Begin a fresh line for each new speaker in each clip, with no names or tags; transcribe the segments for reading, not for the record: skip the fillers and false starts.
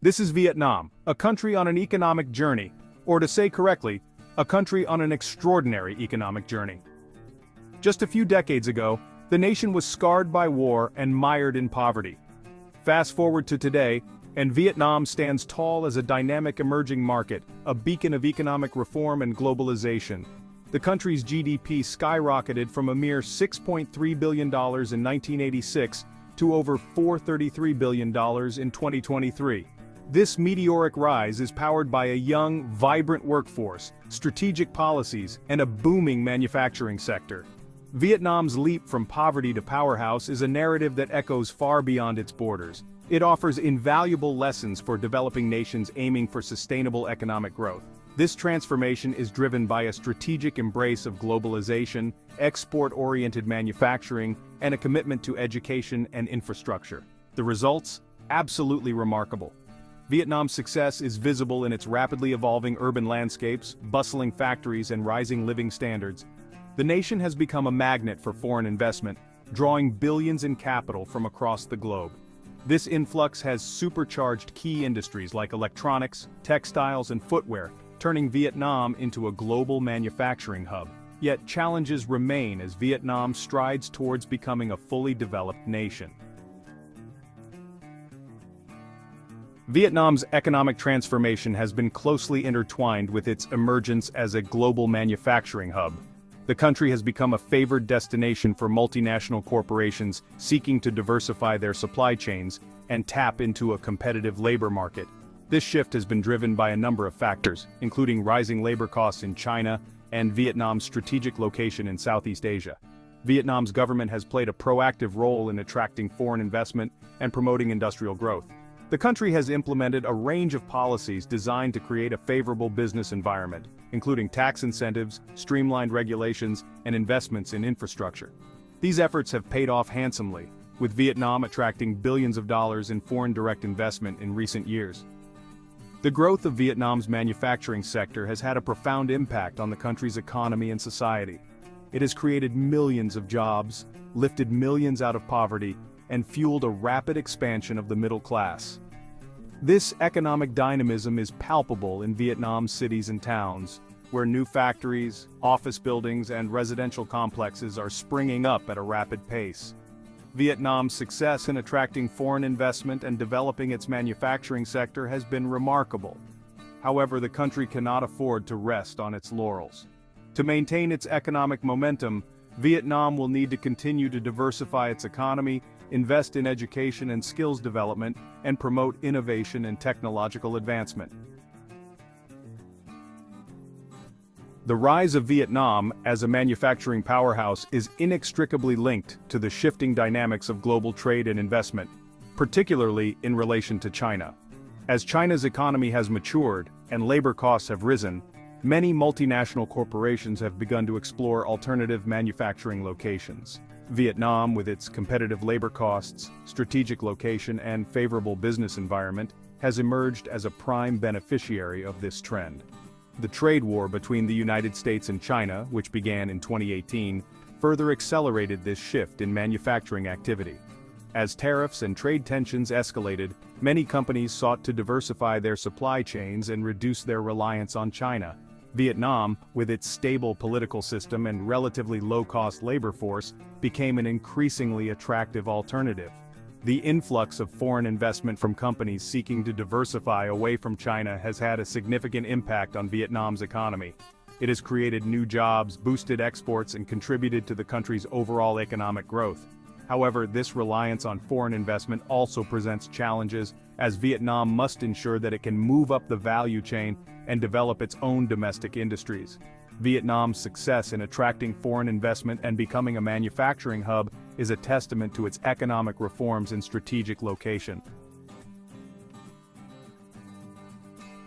This is Vietnam, a country on an economic journey, or to say correctly, a country on an extraordinary economic journey. Just a few decades ago, the nation was scarred by war and mired in poverty. Fast forward to today, and Vietnam stands tall as a dynamic emerging market, a beacon of economic reform and globalization. The country's GDP skyrocketed from a mere $6.3 billion in 1986 to over $433 billion in 2023. This meteoric rise is powered by a young, vibrant workforce, strategic policies, and a booming manufacturing sector. Vietnam's leap from poverty to powerhouse is a narrative that echoes far beyond its borders. It offers invaluable lessons for developing nations aiming for sustainable economic growth. This transformation is driven by a strategic embrace of globalization, export-oriented manufacturing, and a commitment to education and infrastructure. The results? Absolutely remarkable. Vietnam's success is visible in its rapidly evolving urban landscapes, bustling factories, and rising living standards. The nation has become a magnet for foreign investment, drawing billions in capital from across the globe. This influx has supercharged key industries like electronics, textiles, and footwear, turning Vietnam into a global manufacturing hub. Yet challenges remain as Vietnam strides towards becoming a fully developed nation. Vietnam's economic transformation has been closely intertwined with its emergence as a global manufacturing hub. The country has become a favored destination for multinational corporations seeking to diversify their supply chains and tap into a competitive labor market. This shift has been driven by a number of factors, including rising labor costs in China and Vietnam's strategic location in Southeast Asia. Vietnam's government has played a proactive role in attracting foreign investment and promoting industrial growth. The country has implemented a range of policies designed to create a favorable business environment, including tax incentives, streamlined regulations, and investments in infrastructure. These efforts have paid off handsomely, with Vietnam attracting billions of dollars in foreign direct investment in recent years. The growth of Vietnam's manufacturing sector has had a profound impact on the country's economy and society. It has created millions of jobs, lifted millions out of poverty, and fueled a rapid expansion of the middle class. This economic dynamism is palpable in Vietnam's cities and towns, where new factories, office buildings, and residential complexes are springing up at a rapid pace. Vietnam's success in attracting foreign investment and developing its manufacturing sector has been remarkable. However, the country cannot afford to rest on its laurels. To maintain its economic momentum, Vietnam will need to continue to diversify its economy, invest in education and skills development, and promote innovation and technological advancement. The rise of Vietnam as a manufacturing powerhouse is inextricably linked to the shifting dynamics of global trade and investment, particularly in relation to China. As China's economy has matured and labor costs have risen, many multinational corporations have begun to explore alternative manufacturing locations. Vietnam, with its competitive labor costs, strategic location, and favorable business environment, has emerged as a prime beneficiary of this trend. The trade war between the United States and China, which began in 2018, further accelerated this shift in manufacturing activity. As tariffs and trade tensions escalated, many companies sought to diversify their supply chains and reduce their reliance on China. Vietnam, with its stable political system and relatively low-cost labor force, became an increasingly attractive alternative. The influx of foreign investment from companies seeking to diversify away from China has had a significant impact on Vietnam's economy. It has created new jobs, boosted exports, and contributed to the country's overall economic growth. However, this reliance on foreign investment also presents challenges, as Vietnam must ensure that it can move up the value chain and develop its own domestic industries. Vietnam's success in attracting foreign investment and becoming a manufacturing hub is a testament to its economic reforms and strategic location.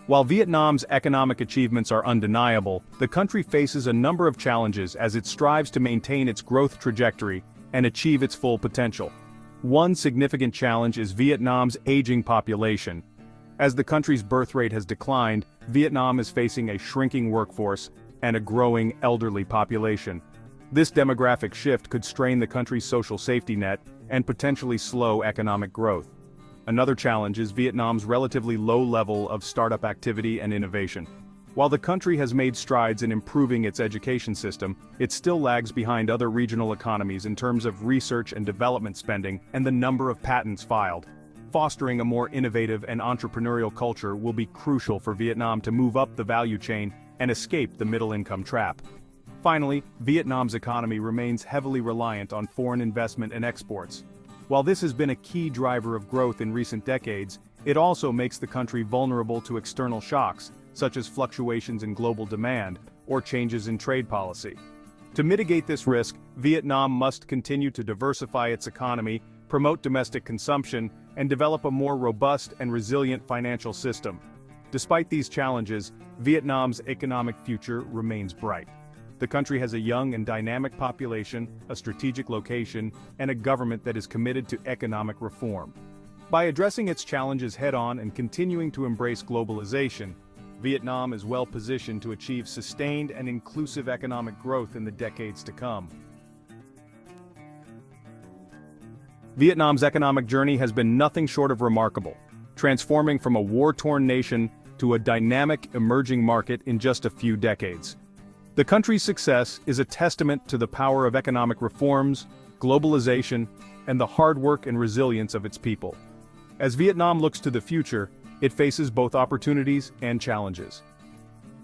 While Vietnam's economic achievements are undeniable, the country faces a number of challenges as it strives to maintain its growth trajectory and achieve its full potential. One significant challenge is Vietnam's aging population. As the country's birth rate has declined, Vietnam is facing a shrinking workforce and a growing elderly population. This demographic shift could strain the country's social safety net and potentially slow economic growth. Another challenge is Vietnam's relatively low level of startup activity and innovation. While the country has made strides in improving its education system, it still lags behind other regional economies in terms of research and development spending and the number of patents filed. Fostering a more innovative and entrepreneurial culture will be crucial for Vietnam to move up the value chain and escape the middle-income trap. Finally, Vietnam's economy remains heavily reliant on foreign investment and exports. While this has been a key driver of growth in recent decades, it also makes the country vulnerable to external shocks, such as fluctuations in global demand or changes in trade policy. To mitigate this risk, Vietnam must continue to diversify its economy, promote domestic consumption, and develop a more robust and resilient financial system. Despite these challenges, Vietnam's economic future remains bright. The country has a young and dynamic population, a strategic location, and a government that is committed to economic reform. By addressing its challenges head-on and continuing to embrace globalization, Vietnam is well positioned to achieve sustained and inclusive economic growth in the decades to come. Vietnam's economic journey has been nothing short of remarkable, transforming from a war-torn nation to a dynamic, emerging market in just a few decades. The country's success is a testament to the power of economic reforms, globalization, and the hard work and resilience of its people. As Vietnam looks to the future, it faces both opportunities and challenges.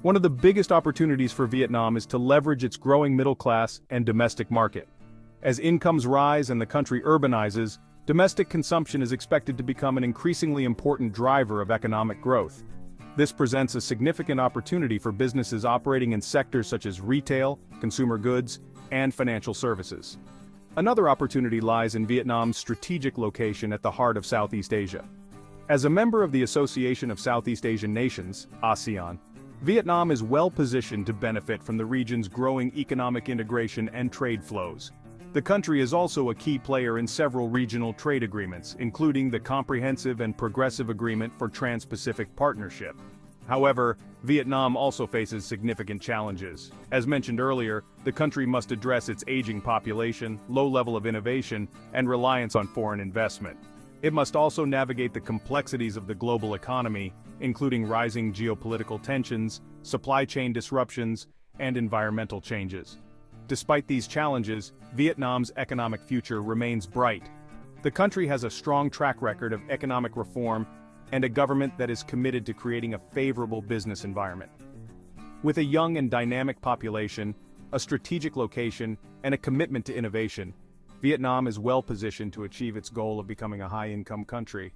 One of the biggest opportunities for Vietnam is to leverage its growing middle class and domestic market. As incomes rise and the country urbanizes, domestic consumption is expected to become an increasingly important driver of economic growth. This presents a significant opportunity for businesses operating in sectors such as retail, consumer goods, and financial services. Another opportunity lies in Vietnam's strategic location at the heart of Southeast Asia. As a member of the Association of Southeast Asian Nations, ASEAN, Vietnam is well positioned to benefit from the region's growing economic integration and trade flows. The country is also a key player in several regional trade agreements, including the Comprehensive and Progressive Agreement for Trans-Pacific Partnership. However, Vietnam also faces significant challenges. As mentioned earlier, the country must address its aging population, low level of innovation, and reliance on foreign investment. It must also navigate the complexities of the global economy, including rising geopolitical tensions, supply chain disruptions, and environmental changes. Despite these challenges, Vietnam's economic future remains bright. The country has a strong track record of economic reform and a government that is committed to creating a favorable business environment. With a young and dynamic population, a strategic location, and a commitment to innovation, Vietnam is well positioned to achieve its goal of becoming a high-income country.